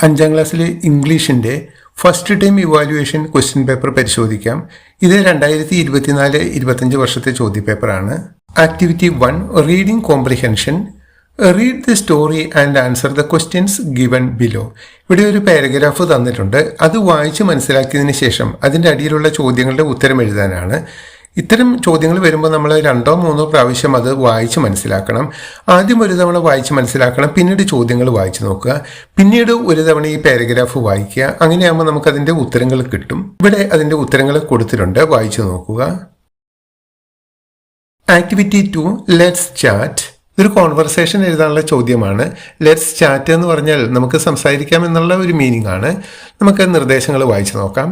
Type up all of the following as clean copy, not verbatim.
അഞ്ചാം ക്ലാസ്സിലെ ഇംഗ്ലീഷിൻ്റെ first time evaluation question paper പരിശോധിക്കാം. ഇത് 2024-25 വർഷത്തെ ചോദ്യപേപ്പറാണ്. Activity 1 reading comprehension. Read the story and answer the questions given below. ഇവിടെ ഒരു പാരഗ്രാഫ് തന്നിട്ടുണ്ട്. അത് വായിച്ച് മനസ്സിലാക്കിയതിന് ശേഷം അതിൻ്റെ അടിയിലുള്ള ചോദ്യങ്ങളുടെ ഉത്തരം എഴുതാനാണ്. ഇത്തരം ചോദ്യങ്ങൾ വരുമ്പോൾ നമ്മൾ 2-3 പ്രാവശ്യം അത് വായിച്ച് മനസ്സിലാക്കണം. ആദ്യം ഒരു തവണ വായിച്ച് മനസ്സിലാക്കണം, പിന്നീട് ചോദ്യങ്ങൾ വായിച്ച് നോക്കുക, പിന്നീട് ഒരു തവണ ഈ പാരഗ്രാഫ് വായിക്കുക. അങ്ങനെയാകുമ്പോൾ നമുക്കതിൻ്റെ ഉത്തരങ്ങൾ കിട്ടും. ഇവിടെ അതിൻ്റെ ഉത്തരങ്ങൾ കൊടുത്തിട്ടുണ്ട്, വായിച്ച് നോക്കുക. Activity 2 let's chat. ഇതൊരു കോൺവെർസേഷൻ എഴുതാനുള്ള ചോദ്യമാണ്. ലെറ്റ്സ് ചാറ്റ് എന്ന് പറഞ്ഞാൽ നമുക്ക് സംസാരിക്കാം എന്നുള്ള ഒരു മീനിങ് ആണ്. നമുക്ക് നിർദ്ദേശങ്ങൾ വായിച്ച് നോക്കാം.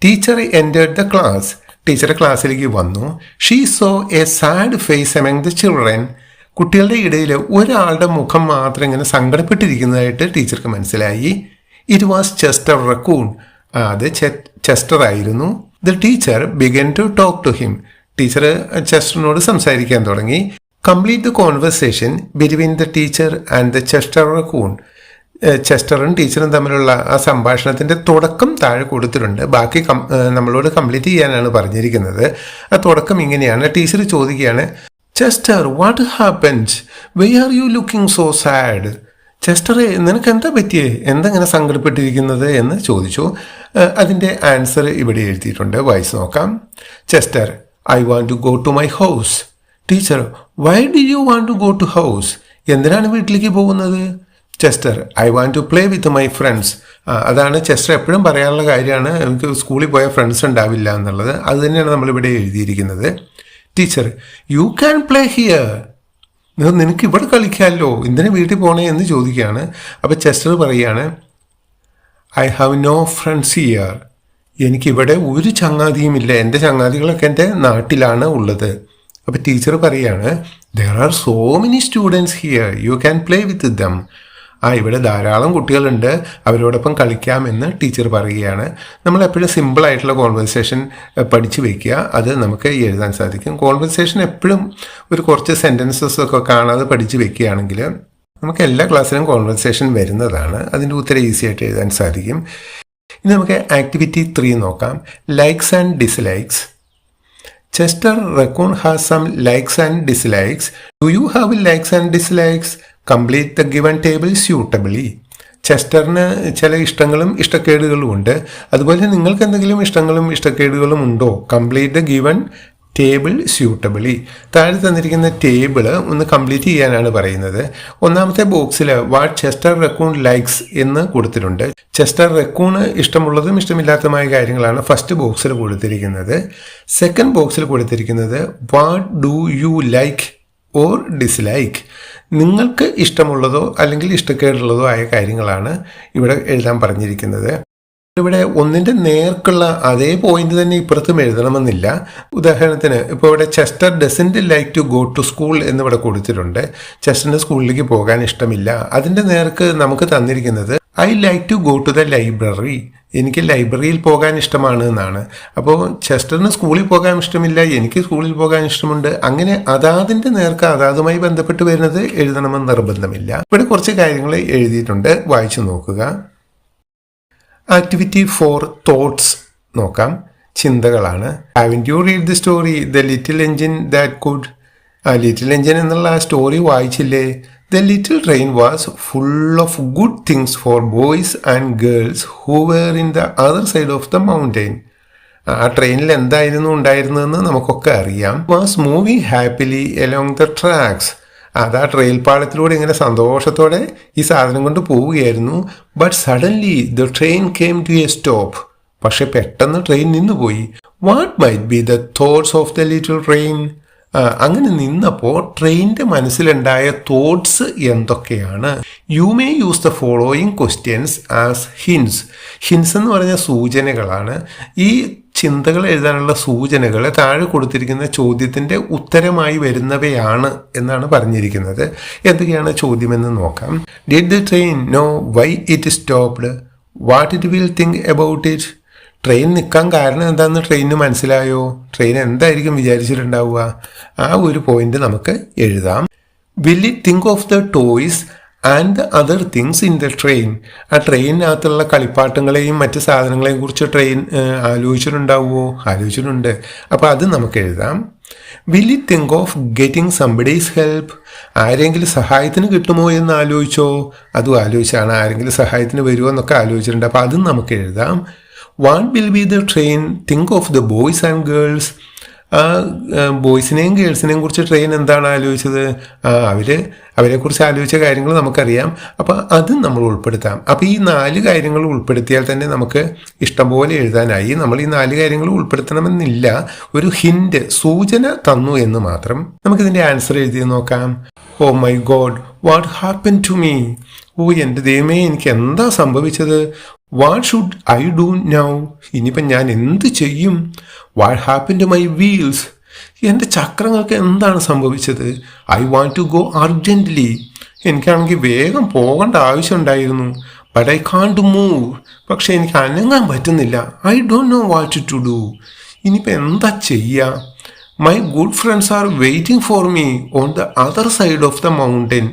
Teacher entered the class. Teacher ക്ലാസ്സിലേക്ക് വന്നു. She saw a sad face among the children. കുട്ടികളുടെ ഇടയിൽ ഒരാളുടെ മുഖം മാത്രം ഇങ്ങനെ സങ്കടപ്പെട്ടിരിക്കുന്നതായിട്ട് ടീച്ചർക്ക് മനസ്സിലായി. It was Chester raccoon. അത് ചെസ്റ്റർ ആയിരുന്നു. The teacher began to talk to him. Teacher ചെസ്റ്ററിനോട് സംസാരിക്കാൻ തുടങ്ങി. Complete the conversation between the teacher and the Chester raccoon. ചെസ്റ്ററും ടീച്ചറും തമ്മിലുള്ള ആ സംഭാഷണത്തിൻ്റെ തുടക്കം താഴെ കൊടുത്തിട്ടുണ്ട്. ബാക്കി നമ്മളോട് കംപ്ലീറ്റ് ചെയ്യാനാണ് പറഞ്ഞിരിക്കുന്നത്. ആ തുടക്കം ഇങ്ങനെയാണ്. ടീച്ചർ ചോദിക്കുകയാണ്, Chester what happened, why are you looking so sad. ചെസ്റ്ററെ നിനക്ക് എന്താ പറ്റിയേ, എന്തെങ്ങനെ സങ്കടപ്പെട്ടിരിക്കുന്നത് എന്ന് ചോദിച്ചു. അതിൻ്റെ ആൻസർ ഇവിടെ എഴുതിയിട്ടുണ്ട്, വായിച്ച് നോക്കാം. Chester I want to go to my house. Teacher why do you want to go to house. എന്തിനാണ് വീട്ടിലേക്ക് പോകുന്നത്. Chester I want to play with my friends. അതാണ് ചെസ്റ്റർ എപ്പോഴും പറയാനുള്ള കാര്യമാണ്, എനിക്ക് സ്കൂളിൽ പോയ ഫ്രണ്ട്സ് ഉണ്ടാവില്ല എന്നുള്ളത്. അത് തന്നെയാണ് നമ്മളിവിടെ എഴുതിയിരിക്കുന്നത്. Teacher you can play here. നിനക്ക് ഇവിടെ കളിക്കാമല്ലോ, എന്തിനാ വീട്ടിൽ പോകണേ എന്ന് ചോദിക്കുകയാണ്. അപ്പോൾ ചെസ്റ്റർ പറയുകയാണ്, I have no friends here. എനിക്കിവിടെ ഒരു ചങ്ങാതിയുമില്ല, എൻ്റെ ചങ്ങാതികളൊക്കെ എൻ്റെ നാട്ടിലാണ് ഉള്ളത്. അപ്പോൾ ടീച്ചർ പറയുകയാണ്, there are so many students here, you can play with dum. ഇവിടെ ധാരാളം കുട്ടികളുണ്ട്, അവരോടൊപ്പം കളിക്കാമെന്ന് ടീച്ചർ പറയുകയാണ്. നമ്മളെപ്പോഴും സിമ്പിളായിട്ടുള്ള കോൺവെർസേഷൻ പഠിച്ചു വയ്ക്കുക, അത് നമുക്ക് എഴുതാൻ സാധിക്കും. കോൺവെർസേഷൻ എപ്പോഴും ഒരു കുറച്ച് സെൻറ്റൻസസ് ഒക്കെ കാണാതെ പഠിച്ചു വയ്ക്കുകയാണെങ്കിൽ നമുക്ക് എല്ലാ ക്ലാസ്സിലും കോൺവെർസേഷൻ വരുന്നതാണ്. അതിൻ്റെ ഉത്തരം ഈസി ആയിട്ട് എഴുതാൻ സാധിക്കും. ഇനി നമുക്ക് ആക്ടിവിറ്റി 3 നോക്കാം. Likes and dislikes. Chester Raccoon has some likes and dislikes. Do you have likes and dislikes? Complete the given table suitably. ചെസ്റ്ററിന് ചില ഇഷ്ടങ്ങളും ഇഷ്ടക്കേടുകളും ഉണ്ട്. അതുപോലെ നിങ്ങൾക്ക് എന്തെങ്കിലും ഇഷ്ടങ്ങളും ഇഷ്ടക്കേടുകളും ഉണ്ടോ? Complete the given table suitably. താഴെ തന്നിരിക്കുന്ന ടേബിൾ ഒന്ന് കംപ്ലീറ്റ് ചെയ്യാനാണ് പറയുന്നത്. ഒന്നാമത്തെ ബോക്സിൽ വാട്ട് ചെസ്റ്റർ റക്കൂൺ ലൈക്സ് എന്ന് കൊടുത്തിട്ടുണ്ട്. ചെസ്റ്റർ റക്കൂണ് ഇഷ്ടമുള്ളതും ഇഷ്ടമില്ലാത്തതുമായ കാര്യങ്ങളാണ് ഫസ്റ്റ് ബോക്സിൽ കൊടുത്തിരിക്കുന്നത്. സെക്കൻഡ് ബോക്സിൽ കൊടുത്തിരിക്കുന്നത് what do you like or dislike. നിങ്ങൾക്ക് ഇഷ്ടമുള്ളതോ അല്ലെങ്കിൽ ഇഷ്ടക്കേടുള്ളതോ ആയ കാര്യങ്ങളാണ് ഇവിടെ എഴുതാൻ പറഞ്ഞിരിക്കുന്നത്. ഇവിടെ ഒന്നിൻ്റെ നേർക്കുള്ള അതേ പോയിന്റ് തന്നെ ഇപ്പുറത്തും എഴുതണമെന്നില്ല. ഉദാഹരണത്തിന് ഇപ്പോൾ ഇവിടെ Chester doesn't like to go to school എന്നിവിടെ കൊടുത്തിട്ടുണ്ട്. ചെസ്റ്ററിന് സ്കൂളിലേക്ക് പോകാൻ ഇഷ്ടമില്ല. അതിൻ്റെ നേർക്ക് നമുക്ക് തന്നിരിക്കുന്നത് I like to go to the library. എനിക്ക് ലൈബ്രറിയിൽ പോകാൻ ഇഷ്ടമാണ് എന്നാണ്. അപ്പോൾ ചെസ്റ്ററിന് സ്കൂളിൽ പോകാൻ ഇഷ്ടമില്ല, എനിക്ക് സ്കൂളിൽ പോകാൻ ഇഷ്ടമുണ്ട്. അങ്ങനെ അതാതിൻ്റെ നേർക്ക് അതാതുമായി ബന്ധപ്പെട്ട് വരുന്നത് എഴുതണമെന്ന് നിർബന്ധമില്ല. ഇവിടെ കുറച്ച് കാര്യങ്ങൾ എഴുതിയിട്ടുണ്ട്, വായിച്ചു നോക്കുക. ആക്ടിവിറ്റി 4 തോട്ട്സ് നോക്കാം. ചിന്തകളാണ്. Haven't you read the story the little engine that could. Little engine എന്നുള്ള ആ സ്റ്റോറി വായിച്ചില്ലേ? The little train was full of good things for boys and girls who were in the other side of the mountain. ആ ട്രെയിനിൽ എന്തായിരുന്നു ഉണ്ടായിരുന്നതെന്ന് നമുക്കൊക്കെ അറിയാം. Was moving happily along the tracks. അത് ആ ട്രെയിൽ പാളത്തിലൂടെ ഇങ്ങനെ സന്തോഷത്തോടെ ഈ സാധനം കൊണ്ട് പോവുകയായിരുന്നു. But suddenly the train came to a stop. പക്ഷെ പെട്ടെന്ന് ട്രെയിൻ നിന്നുപോയി. What might be the thoughts of the little train. അങ്ങനെ നിന്നപ്പോൾ ട്രെയിനിൻ്റെ മനസ്സിലുണ്ടായ തോട്ട്സ് എന്തൊക്കെയാണ്? You may use the following questions as hints. Hints എന്ന് പറഞ്ഞ സൂചനകളാണ്. ഈ ചിന്തകൾ എഴുതാനുള്ള സൂചനകൾ താഴെ കൊടുത്തിരിക്കുന്ന ചോദ്യത്തിൻ്റെ ഉത്തരമായി വരുന്നവയാണ് എന്നാണ് പറഞ്ഞിരിക്കുന്നത്. എന്തൊക്കെയാണ് ചോദ്യമെന്ന് നോക്കാം. Did the train know why it stopped? What it will think about it. Train നിൽക്കാൻ കാരണം എന്താണെന്ന് ട്രെയിനിന് മനസ്സിലായോ? ട്രെയിൻ എന്തായിരിക്കും വിചാരിച്ചിട്ടുണ്ടാവുക? ആ ഒരു പോയിന്റ് നമുക്ക് എഴുതാം. Will it think of the toys and the other things in the train. ആ ട്രെയിനിനകത്തുള്ള കളിപ്പാട്ടങ്ങളെയും മറ്റ് സാധനങ്ങളെയും കുറിച്ച് ട്രെയിൻ ആലോചിച്ചിട്ടുണ്ട്. അപ്പോൾ അത് നമുക്ക് എഴുതാം. Will you think of getting somebody's help? ആരെങ്കിലും സഹായത്തിന് കിട്ടുമോ എന്ന് ആലോചിച്ചോ? അതും ആലോചിച്ചാണ്. ആരെങ്കിലും സഹായത്തിന് വരുമോ എന്നൊക്കെ ആലോചിച്ചിട്ടുണ്ട്. അപ്പോൾ അതും നമുക്ക് എഴുതാം. What will be the train think of the boys and girls? ആ ബോയ്സിനെയും ഗേൾസിനെയും കുറിച്ച് ട്രെയിൻ എന്താണ് ആലോചിച്ചത്? അവരെക്കുറിച്ച് ആലോചിച്ച കാര്യങ്ങൾ നമുക്കറിയാം. അപ്പോൾ അതും നമ്മൾ ഉൾപ്പെടുത്താം. അപ്പോൾ ഈ 4 കാര്യങ്ങൾ ഉൾപ്പെടുത്തിയാൽ തന്നെ നമുക്ക് ഇഷ്ടംപോലെ എഴുതാനായി. നമ്മൾ ഈ 4 കാര്യങ്ങൾ ഉൾപ്പെടുത്തണമെന്നില്ല, ഒരു ഹിന്റ്, സൂചന തന്നു എന്ന് മാത്രം. നമുക്കിതിൻ്റെ ആൻസർ എഴുതി നോക്കാം. Oh my God, what happen to me? ഓ എൻ്റെ ദൈവമേ, എനിക്ക് എന്താ സംഭവിച്ചത്? What should I do now? ഇനിയിപ്പം ഞാൻ എന്ത് ചെയ്യും? What happen to my wheels? എൻ്റെ ചക്രങ്ങൾക്ക് എന്താണ് സംഭവിച്ചത്? I want to go urgently. എനിക്കാണെങ്കിൽ വേഗം പോകേണ്ട ആവശ്യമുണ്ടായിരുന്നു. But I can't move. പക്ഷെ എനിക്ക് അനങ്ങാൻ പറ്റുന്നില്ല. I don't know what to do. ഇനിയിപ്പോൾ എന്താ ചെയ്യുക? My good friends are waiting for me on the other side of the mountain.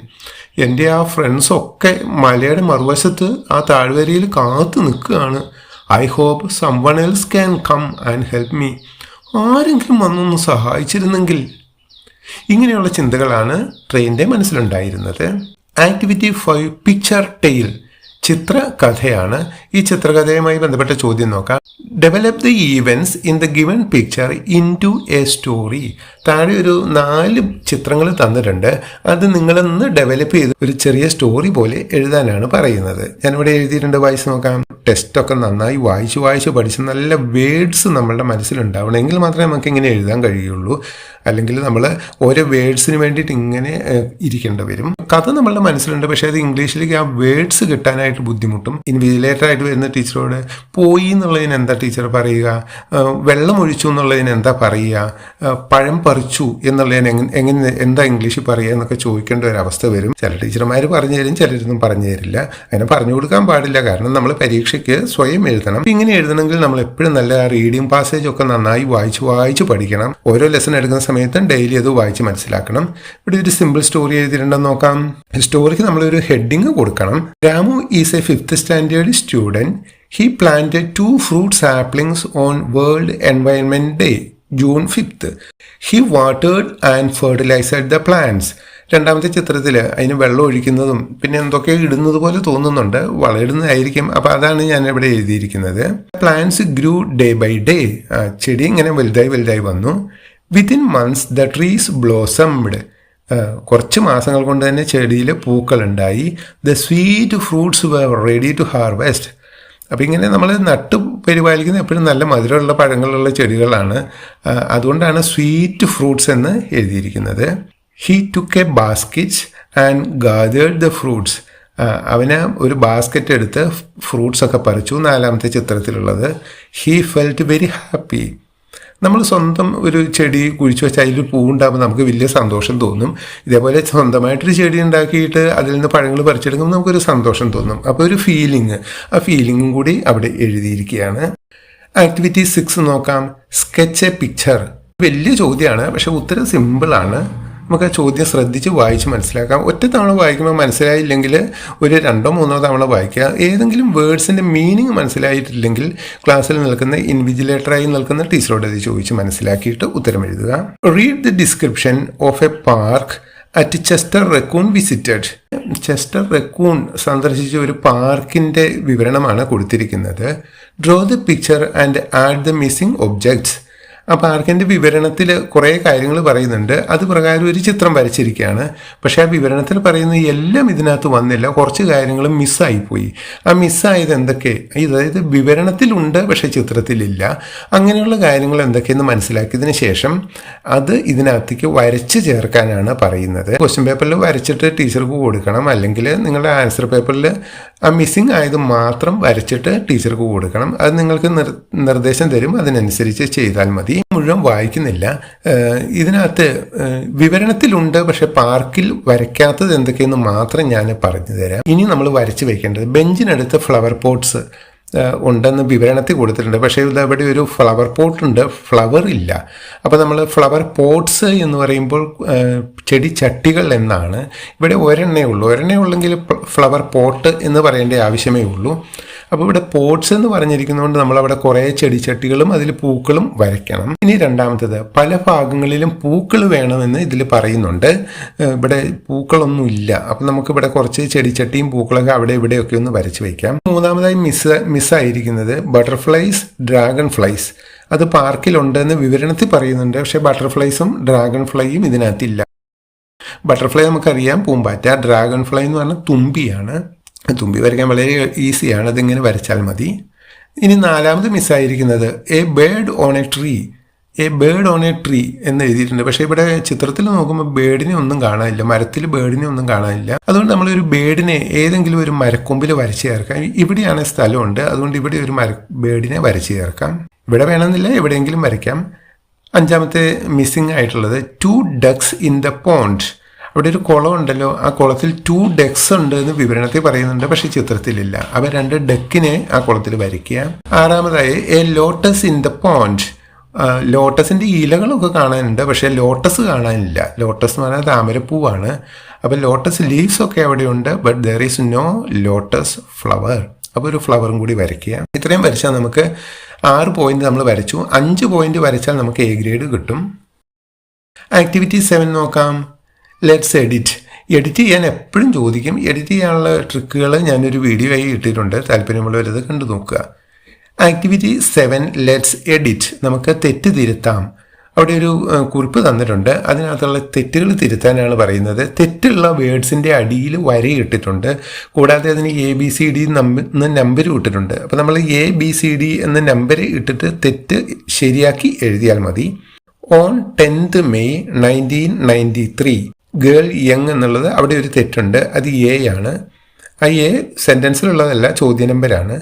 എൻ്റെ ആ ഫ്രണ്ട്സൊക്കെ മലയുടെ മറുവശത്ത് ആ താഴ്വരയിൽ കാത്തു നിൽക്കുകയാണ്. I hope someone else can come and help me. ആരെങ്കിലും വന്നൊന്ന് സഹായിച്ചിരുന്നെങ്കിൽ. ഇങ്ങനെയുള്ള ചിന്തകളാണ് ട്രെയിനിൻ്റെ മനസ്സിലുണ്ടായിരുന്നത്. Activity 5 picture tale. ചിത്രകഥയാണ്. ഈ ചിത്രകഥയുമായി ബന്ധപ്പെട്ട ചോദ്യം നോക്കാം. Develop the events in the given picture into a story. താഴെ ഒരു 4 ചിത്രങ്ങൾ തന്നിട്ടുണ്ട്. അത് നിങ്ങളൊന്ന് ഡെവലപ്പ് ചെയ്ത് ഒരു ചെറിയ സ്റ്റോറി പോലെ എഴുതാനാണ് പറയുന്നത്. ഞാനിവിടെ എഴുതിയിട്ടുണ്ട്, വായിച്ച് നോക്കാം. ടെസ്റ്റൊക്കെ നന്നായി വായിച്ച് പഠിച്ച് നല്ല വേർഡ്സ് നമ്മളുടെ മനസ്സിലുണ്ടാവണമെങ്കിൽ മാത്രമേ നമുക്ക് ഇങ്ങനെ എഴുതാൻ കഴിയുള്ളൂ. അല്ലെങ്കിൽ നമ്മൾ ഓരോ വേർഡ്സിന് വേണ്ടിയിട്ട് ഇങ്ങനെ ഇരിക്കേണ്ടി വരും. കഥ നമ്മളുടെ മനസ്സിലുണ്ട്, പക്ഷേ അത് ഇംഗ്ലീഷിലേക്ക് ആ വേർഡ്സ് കിട്ടാനായിട്ട് ബുദ്ധിമുട്ടും. ഇൻവിജിലേറ്ററായിട്ട് വരുന്ന ടീച്ചറോട് പോയി എന്നുള്ളതിന് എന്താ ടീച്ചർ പറയുക, വെള്ളം ഒഴിച്ചു എന്നുള്ളതിന് എന്താ പറയുക, പഴം പറിച്ചു എന്നുള്ളതിന് എങ്ങനെ എന്താ ഇംഗ്ലീഷിൽ പറയുക എന്നൊക്കെ ചോദിക്കേണ്ട ഒരു അവസ്ഥ വരും. ചില ടീച്ചർമാർ പറഞ്ഞു തരും, ചിലരൊന്നും പറഞ്ഞു തരില്ല. അങ്ങനെ പറഞ്ഞു കൊടുക്കാൻ പാടില്ല. കാരണം നമ്മൾ പരീക്ഷയ്ക്ക് സ്വയം എഴുതണം. ഇങ്ങനെ എഴുതണമെങ്കിൽ നമ്മൾ എപ്പോഴും നല്ല റീഡിംഗ് പാസേജ് ഒക്കെ നന്നായി വായിച്ച് പഠിക്കണം. ഓരോ ലെസൺ എടുക്കുന്ന സമയത്തും ഡെയിലി അത് വായിച്ച് മനസ്സിലാക്കണം. ഇവിടെ ഒരു സിമ്പിൾ സ്റ്റോറി എഴുതിയിട്ടുണ്ടെന്ന് നോക്കാം. സ്റ്റോറിക്ക് നമ്മളൊരു ഹെഡിങ് കൊടുക്കണം. Ramu is A 5th standard student. He planted 2 fruit saplings on World Environment Day, June 5th. He watered and fertilized the plants. രണ്ടാമത്തെ ചിത്രത്തിൽ അതിന് വെള്ളം ഒഴിക്കുന്നതും പിന്നെ എന്തൊക്കെ ഇടുന്നത് പോലെ തോന്നുന്നുണ്ട്. വളരുന്നതായിരിക്കും. അപ്പോൾ അതാണ് ഞാൻ ഇവിടെ എഴുതിയിരിക്കുന്നത്. Plants grow day by day. ചെടി ഇങ്ങനെ വലുതായി വന്നു. Within months the trees blossomed. കുറച്ച് മാസങ്ങൾ കൊണ്ട് തന്നെ ചെടിയിൽ പൂക്കളുണ്ടായി. The sweet fruits were ready to harvest. അപ്പോൾ ഇങ്ങനെ നമ്മൾ നട്ട് പരിപാലിക്കുന്ന എപ്പോഴും നല്ല മധുരമുള്ള പഴങ്ങളുള്ള ചെടികളാണ്. അതുകൊണ്ടാണ് സ്വീറ്റ് ഫ്രൂട്ട്സ് എന്ന് എഴുതിയിരിക്കുന്നത്. He took a basket and gathered the fruits. അവന് ഒരു ബാസ്ക്കറ്റ് എടുത്ത് ഫ്രൂട്ട്സ് ഒക്കെ പറിച്ചു. 4ാമത്തെ ചിത്രത്തിലുള്ളത്. He felt very happy. നമ്മൾ സ്വന്തം ഒരു ചെടി കുഴിച്ചു വെച്ചാൽ അതിൽ പൂവുണ്ടാകുമ്പോൾ നമുക്ക് വലിയ സന്തോഷം തോന്നും. ഇതേപോലെ സ്വന്തമായിട്ടൊരു ചെടി ഉണ്ടാക്കിയിട്ട് അതിൽ നിന്ന് പഴങ്ങൾ പറിച്ചെടുക്കുമ്പോൾ നമുക്കൊരു സന്തോഷം തോന്നും. അപ്പോൾ ഒരു ഫീലിംഗ്, ആ ഫീലിംഗും കൂടി അവിടെ എഴുതിയിരിക്കുകയാണ്. ആക്ടിവിറ്റി 6 നോക്കാം. Sketch A picture. വലിയ ചോദ്യമാണ്, പക്ഷെ ഉത്തരം സിമ്പിളാണ്. നമുക്ക് ആ ചോദ്യം ശ്രദ്ധിച്ച് വായിച്ച് മനസ്സിലാക്കാം. ഒറ്റ തവണ വായിക്കുമ്പോൾ മനസ്സിലായില്ലെങ്കിൽ ഒരു 2-3 തവണ വായിക്കുക. ഏതെങ്കിലും വേർഡ്സിൻ്റെ മീനിങ് മനസ്സിലായിട്ടില്ലെങ്കിൽ ക്ലാസ്സിൽ നിൽക്കുന്ന ഇൻവിജിലേറ്ററായി നിൽക്കുന്ന ടീച്ചറോട് അത് ചോദിച്ച് മനസ്സിലാക്കിയിട്ട് ഉത്തരം എഴുതുക. Read the description of a park at Chester raccoon visited. Chester raccoon സന്ദർശിച്ച ഒരു പാർക്കിൻ്റെ വിവരണമാണ് കൊടുത്തിരിക്കുന്നത്. Draw the picture and add the missing objects. ആ പാർക്കിൻ്റെ വിവരണത്തിൽ കുറേ കാര്യങ്ങൾ പറയുന്നുണ്ട്. അത് പ്രകാരം ഒരു ചിത്രം വരച്ചിരിക്കുകയാണ്. പക്ഷേ ആ വിവരണത്തിൽ പറയുന്ന എല്ലാം ഇതിനകത്ത് വന്നില്ല. കുറച്ച് കാര്യങ്ങൾ മിസ്സായിപ്പോയി. ആ മിസ്സായത് എന്തൊക്കെ, അതായത് വിവരണത്തിലുണ്ട് പക്ഷേ ചിത്രത്തിലില്ല. അങ്ങനെയുള്ള കാര്യങ്ങൾ എന്തൊക്കെയെന്ന് മനസ്സിലാക്കിയതിന് ശേഷം അത് ഇതിനകത്തേക്ക് വരച്ച് ചേർക്കാനാണ് പറയുന്നത്. ക്വസ്റ്റ്യൻ പേപ്പറിൽ വരച്ചിട്ട് ടീച്ചർക്ക് കൊടുക്കണം. അല്ലെങ്കിൽ നിങ്ങളുടെ ആൻസർ പേപ്പറിൽ ആ മിസ്സിങ് ആയത് മാത്രം വരച്ചിട്ട് ടീച്ചർക്ക് കൊടുക്കണം. അത് നിങ്ങൾക്ക് നിർദ്ദേശം തരും. അതിനനുസരിച്ച് ചെയ്താൽ മതി. മുഴുവൻ വായിക്കുന്നില്ല. ഇതിനകത്ത് വിവരണത്തിലുണ്ട് പക്ഷെ പാർക്കിൽ വരയ്ക്കാത്തത് എന്തൊക്കെയെന്ന് മാത്രം ഞാൻ പറഞ്ഞു തരാം. ഇനി നമ്മൾ വരച്ച് വെക്കേണ്ടത് ബെഞ്ചിനടുത്ത് ഫ്ലവർ പോട്ട്സ്. ഉണ്ടെന്ന് വിവരണത്തിൽ കൊടുത്തിട്ടുണ്ട്. പക്ഷേ ഇത് അവിടെ ഒരു ഫ്ലവർ പോട്ട് ഉണ്ട്, ഫ്ലവർ ഇല്ല. അപ്പോൾ നമ്മൾ ഫ്ലവർ പോട്ട്സ് എന്ന് പറയുമ്പോൾ ചെടി ചട്ടികൾ എന്നാണ്. ഇവിടെ ഒരെണ്ണേ ഉള്ളെങ്കിൽ ഫ്ലവർ പോട്ട് എന്ന് പറയേണ്ട ആവശ്യമേ ഉള്ളൂ. അപ്പോൾ ഇവിടെ പോട്ട്സ് എന്ന് പറഞ്ഞിരിക്കുന്നതുകൊണ്ട് നമ്മളവിടെ കുറേ ചെടിച്ചട്ടികളും അതിൽ പൂക്കളും വരയ്ക്കണം. ഇനി രണ്ടാമത്തേത്, പല ഭാഗങ്ങളിലും പൂക്കൾ വേണമെന്ന് ഇതിൽ പറയുന്നുണ്ട്. ഇവിടെ പൂക്കളൊന്നുമില്ല. അപ്പം നമുക്കിവിടെ കുറച്ച് ചെടിച്ചട്ടിയും പൂക്കളൊക്കെ അവിടെ ഇവിടെയൊക്കെ ഒന്ന് വരച്ച് വയ്ക്കാം. മൂന്നാമതായി മിസ്സായിരിക്കുന്നത് ബട്ടർഫ്ലൈസ്, ഡ്രാഗൺ ഫ്ലൈസ്. അത് പാർക്കിലുണ്ടെന്ന് വിവരണത്തിൽ പറയുന്നുണ്ട്. പക്ഷേ ബട്ടർഫ്ലൈസും ഡ്രാഗൺ ഫ്ലൈയും ഇതിനകത്തില്ല. ബട്ടർഫ്ലൈ നമുക്കറിയാം പൂമ്പാറ്റ, ഡ്രാഗൺ ഫ്ലൈ എന്ന് പറഞ്ഞാൽ തുമ്പിയാണ്. തുമ്പി വരയ്ക്കാൻ വളരെ ഈസിയാണ്, അതിങ്ങനെ വരച്ചാൽ മതി. ഇനി നാലാമത് മിസ്സായിരിക്കുന്നത് a bird on a tree. A bird on a tree എന്ന് എഴുതിയിട്ടുണ്ട്. പക്ഷേ ഇവിടെ ചിത്രത്തിൽ നോക്കുമ്പോൾ ബേർഡിനെ ഒന്നും കാണാനില്ല, മരത്തിൽ ബേർഡിനെ ഒന്നും കാണാനില്ല. അതുകൊണ്ട് നമ്മളൊരു ബേർഡിനെ ഏതെങ്കിലും ഒരു മരക്കൊമ്പിൽ വരച്ച് ചേർക്കാം. ഇവിടെയാണ് സ്ഥലമുണ്ട്, അതുകൊണ്ട് ഇവിടെ ഒരു ബേർഡിനെ വരച്ച് ചേർക്കാം. ഇവിടെ വേണമെന്നില്ല, എവിടെയെങ്കിലും വരയ്ക്കാം. അഞ്ചാമത്തെ മിസ്സിംഗ് ആയിട്ടുള്ളത് 2 ducks ഇൻ ദ പോണ്ട്. അവിടെ ഒരു കുളം ഉണ്ടല്ലോ, ആ കുളത്തിൽ 2 ducks ഉണ്ട് എന്ന് വിവരണത്തിൽ പറയുന്നുണ്ട്, പക്ഷെ ചിത്രത്തിലില്ല. അവ 2 ഡക്കിനെ ആ കുളത്തിൽ വരയ്ക്കുക. ആറാമതായി a lotus in the pond. ലോട്ടസിൻ്റെ ഇലകളൊക്കെ കാണാനുണ്ട്, പക്ഷേ ലോട്ടസ് കാണാനില്ല. ലോട്ടസ് എന്ന് പറഞ്ഞാൽ താമരപ്പൂവാണ്. അപ്പോൾ ലോട്ടസ് ലീവ്സ് ഒക്കെ അവിടെയുണ്ട്, but there is no lotus flower. അപ്പോൾ ഒരു ഫ്ലവറും കൂടി വരയ്ക്കുക. ഇത്രയും വരച്ചാൽ നമുക്ക് 6 പോയിന്റ് നമ്മൾ വരച്ചു. 5 പോയിന്റ് വരച്ചാൽ നമുക്ക് A ഗ്രേഡ് കിട്ടും. ആക്ടിവിറ്റി 7 നോക്കാം. ലെറ്റ്സ് എഡിറ്റ് ചെയ്യാൻ എപ്പോഴും ചോദിക്കും. എഡിറ്റ് ചെയ്യാനുള്ള ട്രിക്കുകൾ ഞാനൊരു വീഡിയോ ആയി ഇട്ടിട്ടുണ്ട്, താല്പര്യമുള്ളവരത് കണ്ടു നോക്കുക. Activity 7 let's edit. നമുക്ക് തെറ്റ് തിരുത്താം. അവിടെ ഒരു കുറിപ്പ് തന്നിട്ടുണ്ട്, അതിനകത്തുള്ള തെറ്റുകൾ തിരുത്താനാണ് പറയുന്നത്. തെറ്റുള്ള വേർഡ്സിൻ്റെ അടിയിൽ വരയിട്ടിട്ടുണ്ട്. കൂടാതെ അതിന് ABCD എന്ന നമ്പർ ഇട്ടിട്ടുണ്ട്. അപ്പോൾ നമ്മൾ ABCD എന്ന നമ്പർ ഇട്ടിട്ട് തെറ്റ് ശരിയാക്കി എഴുതിയാൽ മതി. On 10th May 1993 girl young എന്നുള്ളത് അവിടെ ഒരു തെറ്റുണ്ട്, അത് A ആണ്. ആ A സെൻറ്റൻസിലുള്ളതല്ല, ചോദ്യ നമ്പരാണ്.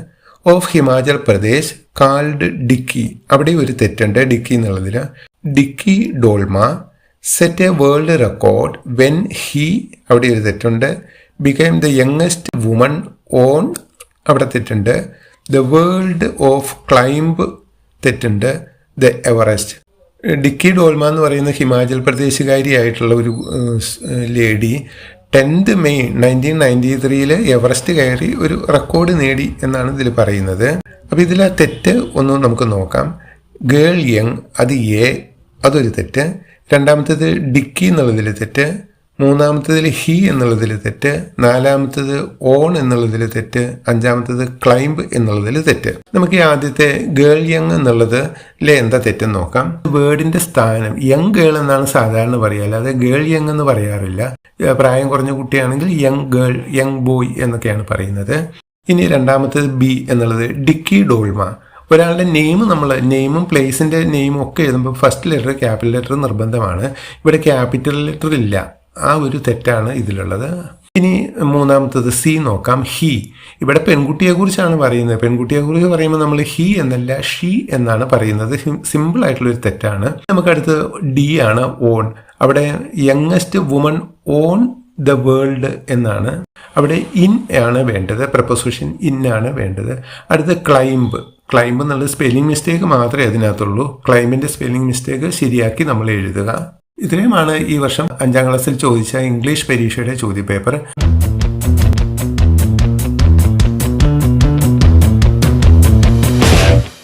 ഓഫ് ഹിമാചൽ പ്രദേശ് കാൾഡ് ഡിക്കി, അവിടെ ഒരു തെറ്റുണ്ട് ഡിക്കി എന്നുള്ളതിൽ. Dicky Dolma set a world record when he, അവിടെ ഒരു തെറ്റുണ്ട്. Became the youngest woman on, അവിടെ തെറ്റുണ്ട്. ദ വേൾഡ് ഓഫ് ക്ലൈംബ് തെറ്റുണ്ട്. The Everest. ഡിക്കി ഡോൾമ എന്ന് പറയുന്ന ഹിമാചൽ പ്രദേശുകാരിയായിട്ടുള്ള ഒരു ലേഡി 10th May 1993 എവറസ്റ്റ് കയറി ഒരു റെക്കോർഡ് നേടി എന്നാണ് ഇതിൽ പറയുന്നത്. അപ്പോൾ ഇതിൽ ആ തെറ്റ് ഒന്ന് നമുക്ക് നോക്കാം. ഗേൾ യങ് അത് A, അതൊരു തെറ്റ്. രണ്ടാമത്തേത് ഡിക്കി എന്നുള്ളതിൽ തെറ്റ്. മൂന്നാമത്തേതിൽ ഹി എന്നുള്ളതിൽ തെറ്റ്. നാലാമത്തേത് ഓൺ എന്നുള്ളതിൽ തെറ്റ്. അഞ്ചാമത്തേത് ക്ലൈംബ് എന്നുള്ളതിൽ തെറ്റ്. നമുക്ക് ഈ ആദ്യത്തെ ഗേൾ യങ് എന്നുള്ളതിൽ എന്താ തെറ്റെന്ന് നോക്കാം. വേർഡിന്റെ സ്ഥാനം യങ് ഗേൾ എന്നാണ് സാധാരണ പറയുക, അല്ലാതെ ഗേൾ യങ് എന്ന് പറയാറില്ല. പ്രായം കുറഞ്ഞ കുട്ടിയാണെങ്കിൽ യങ് ഗേൾ, യങ് ബോയ് എന്നൊക്കെയാണ് പറയുന്നത്. ഇനി രണ്ടാമത്തേത് B എന്നുള്ളത് ഡിക്കി ഡോൾമ. ഒരാളുടെ നെയിമും പ്ലേസിൻ്റെ നെയിമും ഒക്കെ എഴുതുമ്പോൾ ഫസ്റ്റ് ലെറ്റർ ക്യാപിറ്റൽ ലെറ്റർ നിർബന്ധമാണ്. ഇവിടെ ക്യാപിറ്റൽ ലെറ്റർ ഇല്ല, ആ ഒരു തെറ്റാണ് ഇതിലുള്ളത്. ഇനി മൂന്നാമത്തത് C നോക്കാം. ഹി, ഇവിടെ പെൺകുട്ടിയെക്കുറിച്ചാണ് പറയുന്നത്. പെൺകുട്ടിയെക്കുറിച്ച് പറയുമ്പോൾ നമ്മൾ ഹി എന്നല്ല ഷീ എന്നാണ് പറയുന്നത്. സിമ്പിൾ ആയിട്ടുള്ളൊരു തെറ്റാണ്. നമുക്കടുത്ത് D ആണ്, ഓൺ. അവിടെ youngest woman on the world എന്നാണ്. അവിടെ ഇൻ ആണ് വേണ്ടത്, പ്രപ്പോസിഷൻ ഇൻ ആണ് വേണ്ടത്. അടുത്ത് ക്ലൈംബ് എന്നുള്ളത് സ്പെല്ലിംഗ് മിസ്റ്റേക്ക് മാത്രമേ അതിനകത്തുള്ളൂ. ക്ലൈംബിൻ്റെ സ്പെല്ലിംഗ് മിസ്റ്റേക്ക് ശരിയാക്കി നമ്മൾ എഴുതുക. ഇത്രയുമാണ് ഈ വർഷം 5ാം ക്ലാസ്സിൽ ചോദിച്ച ഇംഗ്ലീഷ് പരീക്ഷയുടെ ചോദ്യപേപ്പർ.